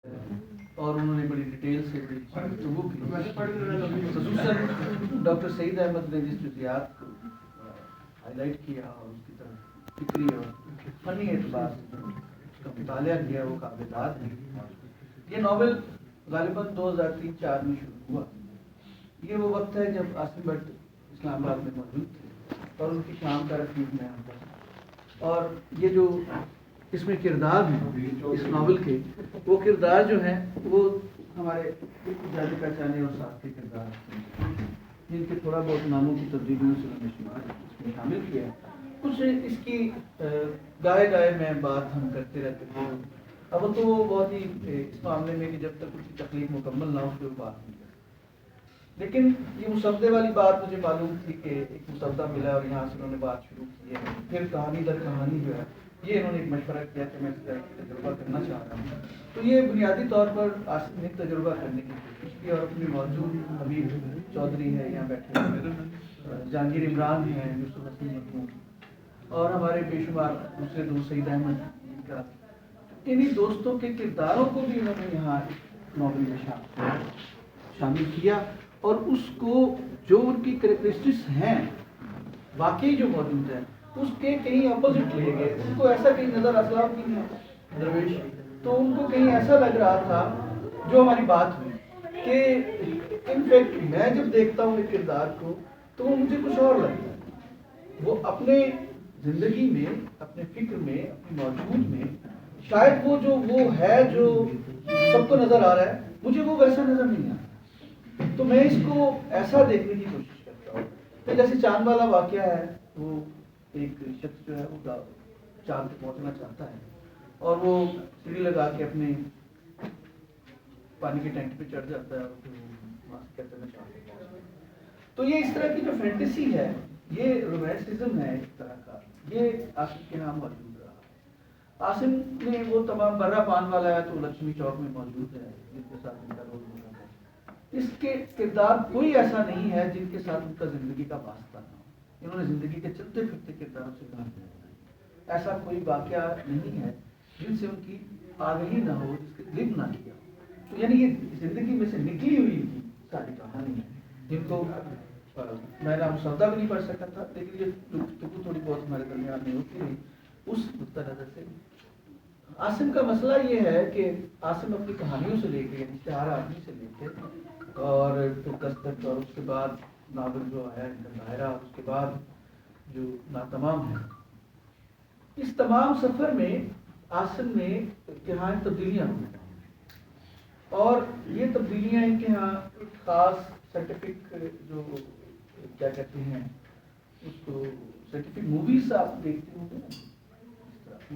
اور انہوں نے بڑی ڈیٹیل سے بڑی گفتگو کی، خصوصاً ڈاکٹر سعید احمد نے جس جزیات کو ہائی لائٹ کیا اور اس کی طرف فکری اور فنی اعتبار سے اس کا مطالعہ کیا، وہ قابل داد ہے۔ یہ ناول غالباً 2003-04 میں شروع ہوا۔ یہ وہ وقت ہے جب عاصم بٹ اسلام آباد میں موجود تھے اور ان کی شام کا رفیق میں آتا تھا، اور یہ جو اس میں کردار ہیں اس ناول کے، وہ کردار جو ہیں وہ ہمارے جانے پہچانے اور ساتھ کے کردار ہیں، جن کے تھوڑا بہت ناموں کی تبدیلیوں سے اس میں شامل کیا ہے۔ کچھ اس کی گائے گائے میں بات ہم کرتے رہتے ہیں، اب تو وہ بہت ہی اس معاملے میں کہ جب تک اس کی تخلیق مکمل نہ ہو اس پہ بات نہیں کرتے، لیکن یہ مسودے والی بات مجھے معلوم تھی کہ ایک مسودہ ملا اور یہاں سے انہوں نے بات شروع کی ہے۔ پھر کہانی در کہانی جو ہے یہ انہوں نے ایک مشورہ کیا کہ میں اس طرح کی تجربہ کرنا چاہ رہا ہوں، تو یہ بنیادی طور پر عاصم نے تجربہ کرنے کی کوشش کی، اور اپنی موجود حبیب چودھری ہے یہاں بیٹھے ہیں، جہانگیر عمران ہیں، یوسف حسین مخدوم، اور ہمارے بے شمار دوسرے دوست سعید احمد ان کا، انہی دوستوں کے کرداروں کو بھی انہوں نے یہاں ناول میں شامل کیا، اور اس کو جو ان کی کریکٹرسٹکس ہیں واقعی جو موجود ہے اس کے کہیں اپوزٹ لے گئے۔ ان کو ایسا کہیں نظر اسلام کی درویش، تو ان کو کہیں ایسا لگ رہا تھا جو ہماری بات ہوئی کہ انفیکٹ میں جب دیکھتا ہوں ایک کردار کو تو وہ مجھے کچھ اور لگتا ہے، وہ اپنے زندگی میں، اپنے فکر میں، اپنے موجود میں شاید وہ ہے جو سب کو نظر آ رہا ہے، مجھے وہ ویسا نظر نہیں آتا، تو میں اس کو ایسا دیکھنے کی کوشش کرتا ہوں کہ جیسے چاند والا واقعہ ہے، وہ ایک شخص جو ہے وہ چاند پہ پہنچنا چاہتا ہے اور وہ سیڑھی لگا کے اپنے پانی کے ٹینک پہ چڑھ جاتا ہے اور پھر وہاں سے کہتے ہیں میں چاند پہ پہنچ گیا۔ تو یہ اس طرح کی جو فینٹیسی ہے، یہ رومانسزم ہے ایک طرح کا، یہ عاصم کے نام موجود رہا۔ عاصم نے وہ تمام برہ پان والا ہے تو لکشمی چوک میں موجود ہے، جن کے ساتھ ان کا رول ہوتا ہے، اس کے کردار کوئی ایسا نہیں ہے جن کے ساتھ ان کا زندگی کا واسطہ نہ ہو، انہوں نے زندگی کے چلتے پھرتے کرداروں سے کام کیا، ایسا کوئی واقعہ نہیں ہے جن سے ان کی آگہی نہ ہو، جس کے لب نہ کیا ہو، تو یعنی یہ زندگی میں سے نکلی ہوئی ان کی ساری کہانی ہے، جن کو میں نہ مسودہ بھی نہیں پڑھ سکا تھا، لیکن یہ گفتگو تھوڑی بہت ہمارے درمیان میں ہوتی رہی اس نقطہ نظر سے۔ عاصم کا مسئلہ یہ ہے کہ عاصم اپنی کہانیوں سے لے کے، یعنی اشتہار آدمی سے لے کے اور پھر دستک، اور اس کے بعد ناول جو ہے ان کا دائرہ، اس کے بعد جو ناتمام ہے، اس تمام سفر میں عاصم نے یہاں تبدیلیاں ہوئی، اور یہ تبدیلیاں ان کے ہاں ایک خاص سائنٹیفک جو کیا کہتے ہیں اس کو، سائنٹیفک موویز آپ دیکھتے ہوں گے نا،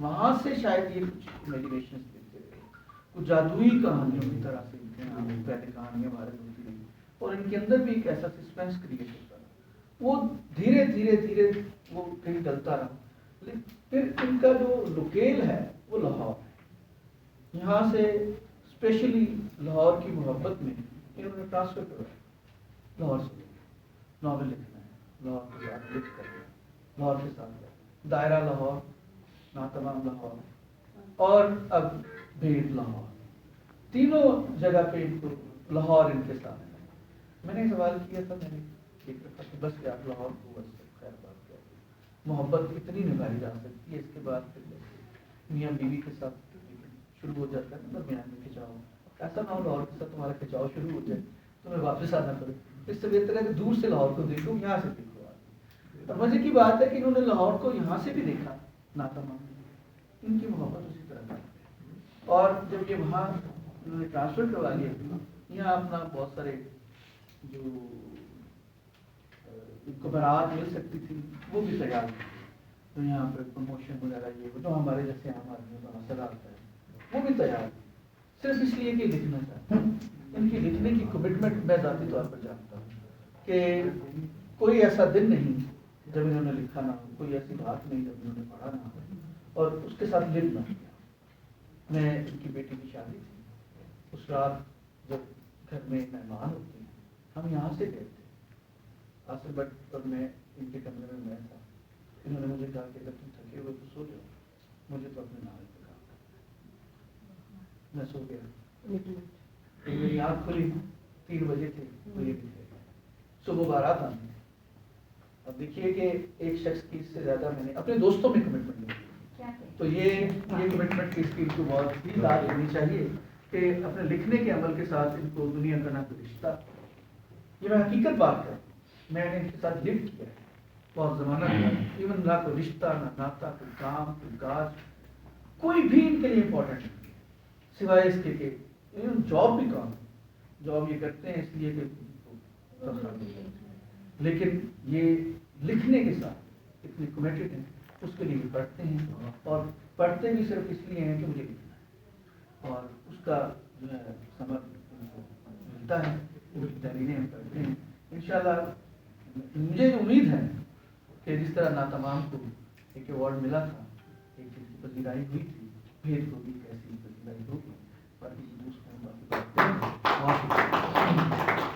وہاں سے شاید یہ کچھ امیجنیشن دیتے رہے، کچھ جادوئی کہانیوں کی طرح سے پہلے کہانیاں وائرل ہوتی رہی، اور ان کے اندر بھی ایک ایسا سسپینس کریٹ ہوتا رہا، وہ دھیرے دھیرے دھیرے وہ کہیں ڈلتا رہا، لیکن پھر ان کا جو لوکیل ہے وہ لاہور ہے، یہاں سے اسپیشلی لاہور کی محبت میں انہوں نے ٹرانسفر کروایا، لاہور سے ناول لکھنا ہے، لاہور کے ساتھ لکھ کر لاہور کے ساتھ دائرہ لاہور، ناتمام لاہور، اور اب بھید لاہور، تینوں جگہ پہ ان کو لاہور ان کے ساتھ ہے۔ میں نے سوال کیا تھا، میں نے دیکھ رکھا کہ بس کہ آپ لاہور کو بس خیر بات کیا، محبت اتنی نبھائی جا سکتی ہے، اس کے بعد پھر میاں بیوی کے ساتھ شروع ہو جاتا ہے درمیان میں کھچاؤ، ایسا نہ ہو لاہور کے ساتھ تمہارا کھچاؤ شروع ہو جائے تمہیں واپس آنا پڑے، اس سے بہتر ہے کہ دور سے لاہور کو دیکھو، یہاں سے دیکھو۔ اور مزے کی بات ہے کہ انہوں نے لاہور کو یہاں سے بھی دیکھا، ناتمام، ان کی محبت اسی طرح تھی، اور جب یہ وہاں انہوں نے ٹرانسفر کروا لیا، یہاں اپنا بہت سارے جو برات مل سکتی تھی وہ بھی تیار تھی، تو یہاں پہ پروموشن وغیرہ یہ جو ہمارے جیسے عام آدمی کا مسئلہ آتا ہے وہ بھی تیار تھی، صرف اس لیے کہ لکھنا چاہتا ہوں۔ ان کی لکھنے کی کمٹمنٹ میں ذاتی طور پر جانتا ہوں کہ کوئی ایسا دن نہیں جب انہوں نے لکھا نہ ہو، کوئی ایسی بات نہیں جب انہوں نے پڑھا نہ ہو اور اس کے ساتھ لکھ نہ کیا۔ میں ان کی بیٹی کی شادی تھی، اس رات جب گھر میں مہمان ہوتے ہیں، ہم یہاں سے گئے تھے، عاصم بٹ اور میں ان کے کمرے میں تھا، انہوں نے مجھے کہا کہ اگر تم تھکے ہوئے تو سو جاؤ، مجھے تو اپنے ناول پہ کام کرنا ہے۔ میں سو گیا میری آنکھ کھلی 3 بجے تھے تو یہ دکھ گئے صبح بارات آنے. اب دیکھیے کہ ایک شخص کی اس سے زیادہ میں نے اپنے دوستوں میں کمٹمنٹ لی, تو یہ کمٹمنٹ کی اسکیل کو بہت ہی داد دینی چاہیے کہ اپنے لکھنے کے عمل کے ساتھ ان کو دنیا کا نہ کوئی رشتہ, یہ میں حقیقت بات کر, میں نے ان کے ساتھ لفٹ کیا ہے بہت زمانہ دیا, ایون نہ کوئی رشتہ نہ ناتا, کوئی کام کوئی کاج, کوئی بھی ان کے لیے امپورٹنٹ نہیں سوائے اس کے کہ ایون جاب بھی کام, جاب یہ کرتے ہیں اس لیے کہ, لیکن یہ لکھنے کے ساتھ اتنے کمیٹڈ ہیں, اس کے لیے بھی پڑھتے ہیں اور پڑھتے بھی صرف اس لیے ہیں کہ مجھے لکھنا ہے, اور اس کا جو ہے سبق ان کو ملتا ہے, وہ تحریریں ہم کرتے ہیں. انشاءاللہ مجھے جو امید ہے کہ جس طرح ناتمام کو ایک ایوارڈ ملا تھا, ایک چیز کی پذیرائی ہوئی تھی, بھید کو بھی ایسی پذیرائی ہوگی, پر